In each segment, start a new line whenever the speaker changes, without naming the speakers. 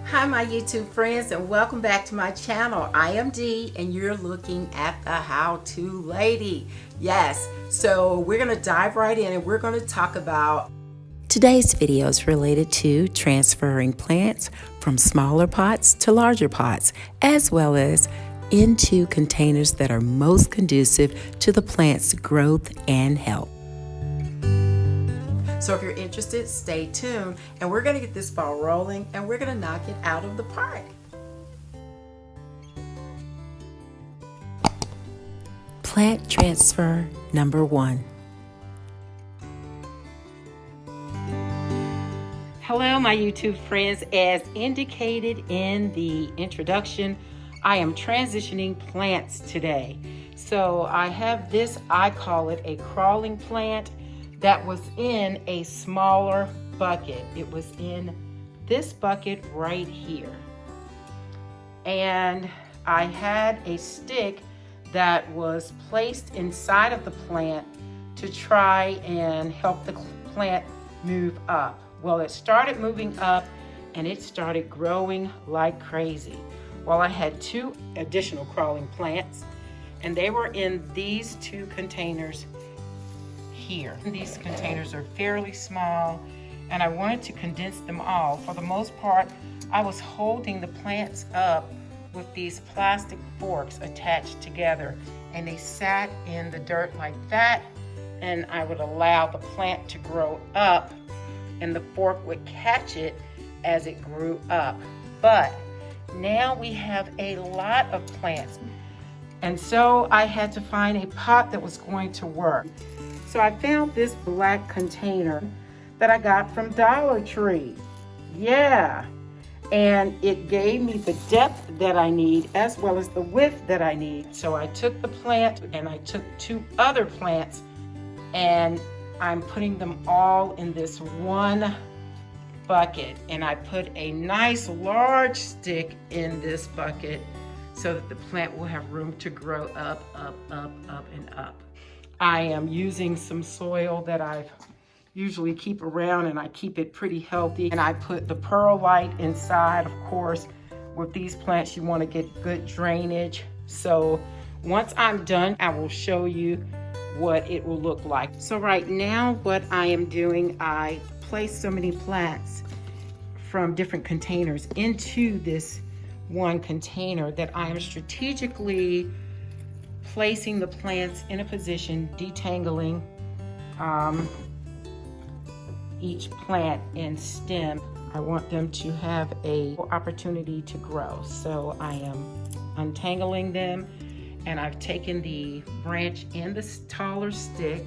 Hi my YouTube friends, and welcome back to my channel. I am Dee and you're looking at the how-to lady. Yes, so we're going to dive right in and we're going to talk about today's video is related to transferring plants from smaller pots to larger pots, as well as into containers that are most conducive to the plant's growth and health. So if you're interested, stay tuned and we're going to get this ball rolling and we're going to knock it out of the park. Plant transfer number 1. Hello my YouTube friends, as indicated in the introduction, I am transitioning plants today. So I have this, I call it a crawling plant, that was in a smaller bucket. It was in this bucket right here. And I had a stick that was placed inside of the plant to try and help the plant move up. Well, it started moving up and it started growing like crazy. Well, I had 2 additional crawling plants and they were in these 2 containers here. These containers are fairly small and I wanted to condense them all. For the most part, I was holding the plants up with these plastic forks attached together and they sat in the dirt like that, and I would allow the plant to grow up and the fork would catch it as it grew up. But now we have a lot of plants, and so I had to find a pot that was going to work. So I found this black container that I got from Dollar Tree. Yeah, and it gave me the depth that I need as well as the width that I need. So I took the plant and I took 2 other plants and I'm putting them all in this one bucket. And I put a nice large stick in this bucket so that the plant will have room to grow up, and up. I am using some soil that I usually keep around and I keep it pretty healthy. And I put the perlite inside. Of course, with these plants, you want to get good drainage. So once I'm done, I will show you what it will look like. So right now, what I am doing, I placed so many plants from different containers into this one container that I am strategically placing the plants in a position, detangling each plant and stem. I want them to have an opportunity to grow. So I am untangling them, and I've taken the branch and the taller stick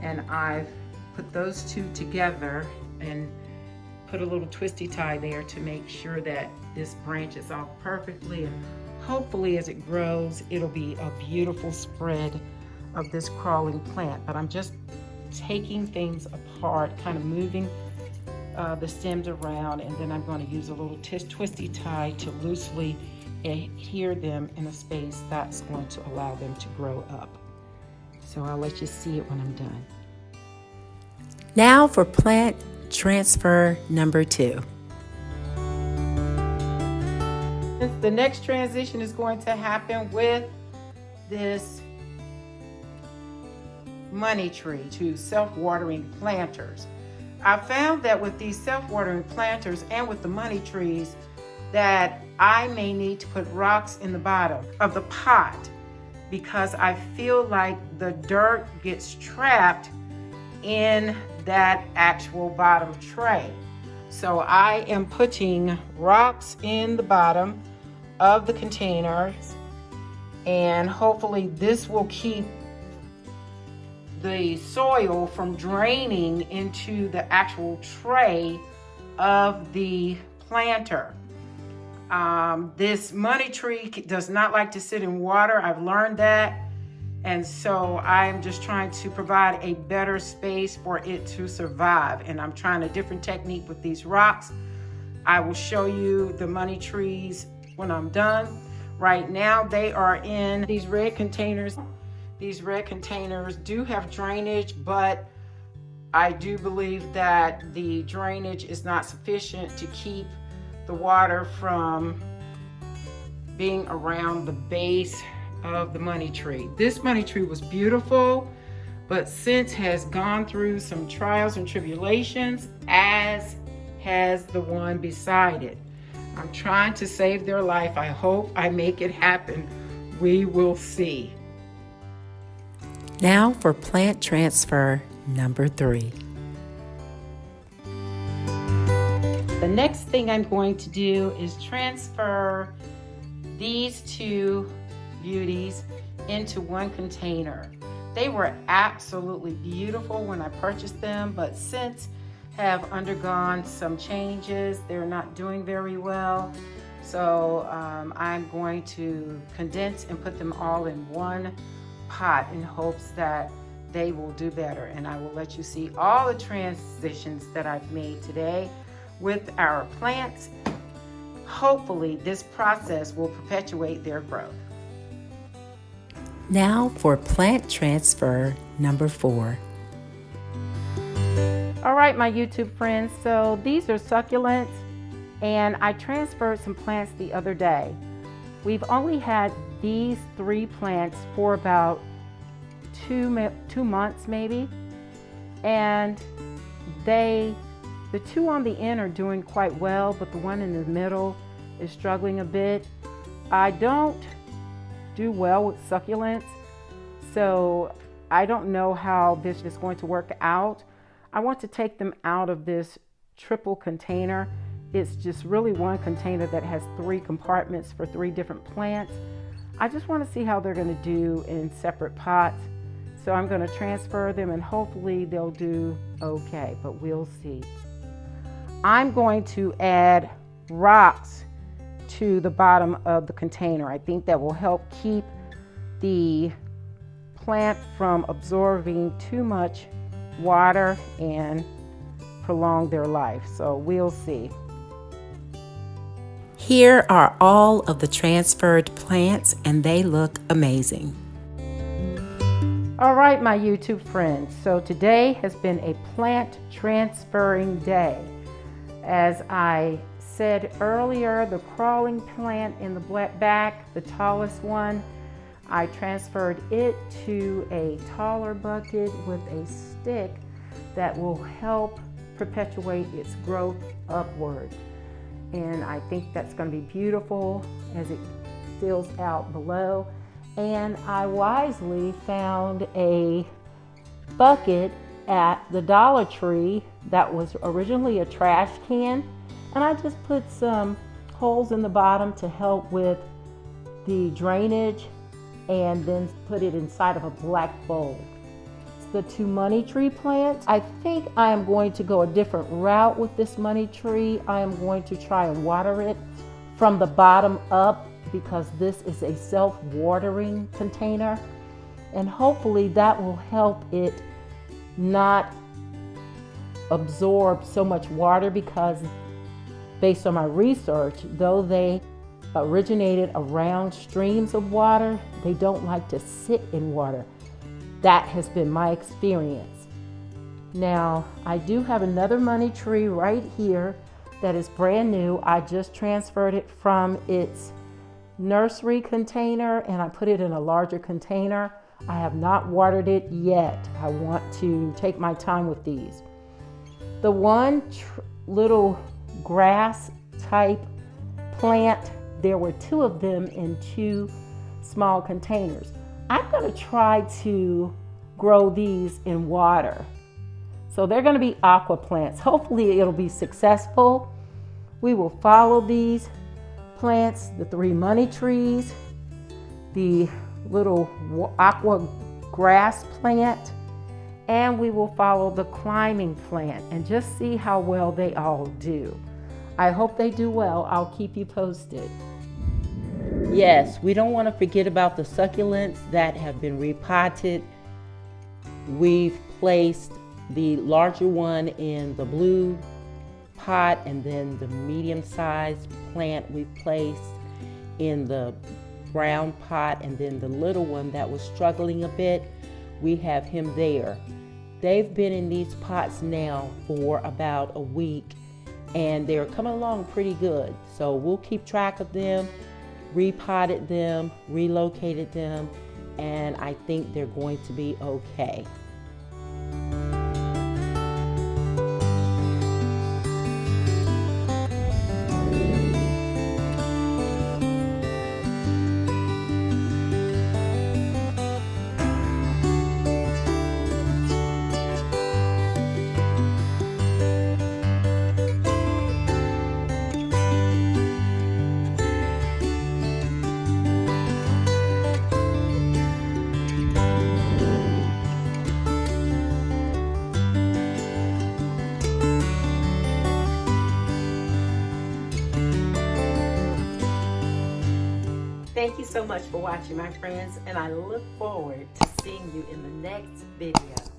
and I've put those 2 together and put a little twisty tie there to make sure that this branch is off perfectly, and hopefully as it grows, it'll be a beautiful spread of this crawling plant. But I'm just taking things apart, kind of moving the stems around, and then I'm going to use a little twisty tie to loosely adhere them in a space that's going to allow them to grow up. So I'll let you see it when I'm done. Now for plant transfer number 2. The next transition is going to happen with this money tree to self-watering planters. I found that with these self-watering planters and with the money trees that I may need to put rocks in the bottom of the pot because I feel like the dirt gets trapped in that actual bottom tray. So I am putting rocks in the bottom of the containers, and hopefully this will keep the soil from draining into the actual tray of the planter. This money tree does not like to sit in water. I've learned that. And so I'm just trying to provide a better space for it to survive. And I'm trying a different technique with these rocks. I will show you the money trees when I'm done. Right now they are in these red containers. These red containers do have drainage, but I do believe that the drainage is not sufficient to keep the water from being around the base of the money tree. This money tree was beautiful, but since has gone through some trials and tribulations, as has the one beside it. I'm trying to save their life. I hope I make it happen. We will see.
Now for plant transfer number 3.
The next thing I'm going to do is transfer these 2 beauties into one container. They were absolutely beautiful when I purchased them, but since have undergone some changes, they're not doing very well. So I'm going to condense and put them all in one pot in hopes that they will do better. And I will let you see all the transitions that I've made today with our plants. Hopefully this process will perpetuate their growth.
Now for plant transfer number 4.
All right, my YouTube friends, so these are succulents, and I transferred some plants the other day. We've only had these 3 plants for about 2 months maybe, and the 2 on the end are doing quite well, but the one in the middle is struggling a bit. I don't do well with succulents, so I don't know how this is going to work out. I want to take them out of this triple container. It's just really one container that has 3 compartments for 3 different plants. I just want to see how they're going to do in separate pots. So I'm going to transfer them and hopefully they'll do okay, but we'll see. I'm going to add rocks to the bottom of the container. I think that will help keep the plant from absorbing too much water and prolong their life. So we'll see.
Here are all of the transferred plants and they look amazing.
All right, my YouTube friends. So today has been a plant transferring day. As I said earlier, the crawling plant in the back, the tallest one, I transferred it to a taller bucket with a stick that will help perpetuate its growth upward. And I think that's going to be beautiful as it fills out below. And I wisely found a bucket at the Dollar Tree that was originally a trash can, and I just put some holes in the bottom to help with the drainage and then put it inside of a black bowl. It's the 2 money tree plants. I think I am going to go a different route with this money tree. I am going to try and water it from the bottom up because this is a self-watering container, and hopefully that will help it not absorb so much water, because based on my research, though they originated around streams of water, they don't like to sit in water. That has been my experience. Now, I do have another money tree right here that is brand new. I just transferred it from its nursery container and I put it in a larger container. I have not watered it yet. I want to take my time with these. The one little grass type plant, there were 2 of them in 2 small containers. I'm going to try to grow these in water. So they're going to be aqua plants. Hopefully it'll be successful. We will follow these plants, the 3 money trees, the little aqua grass plant, and we will follow the climbing plant and just see how well they all do. I hope they do well. I'll keep you posted.
Yes, we don't want to forget about the succulents that have been repotted. We've placed the larger one in the blue pot, and then the medium-sized plant we've placed in the brown pot, and then the little one that was struggling a bit, we have him there. They've been in these pots now for about a week, and they're coming along pretty good. So we'll keep track of them, repotted them, relocated them, and I think they're going to be okay.
Thank you so much for watching, my friends, and I look forward to seeing you in the next video.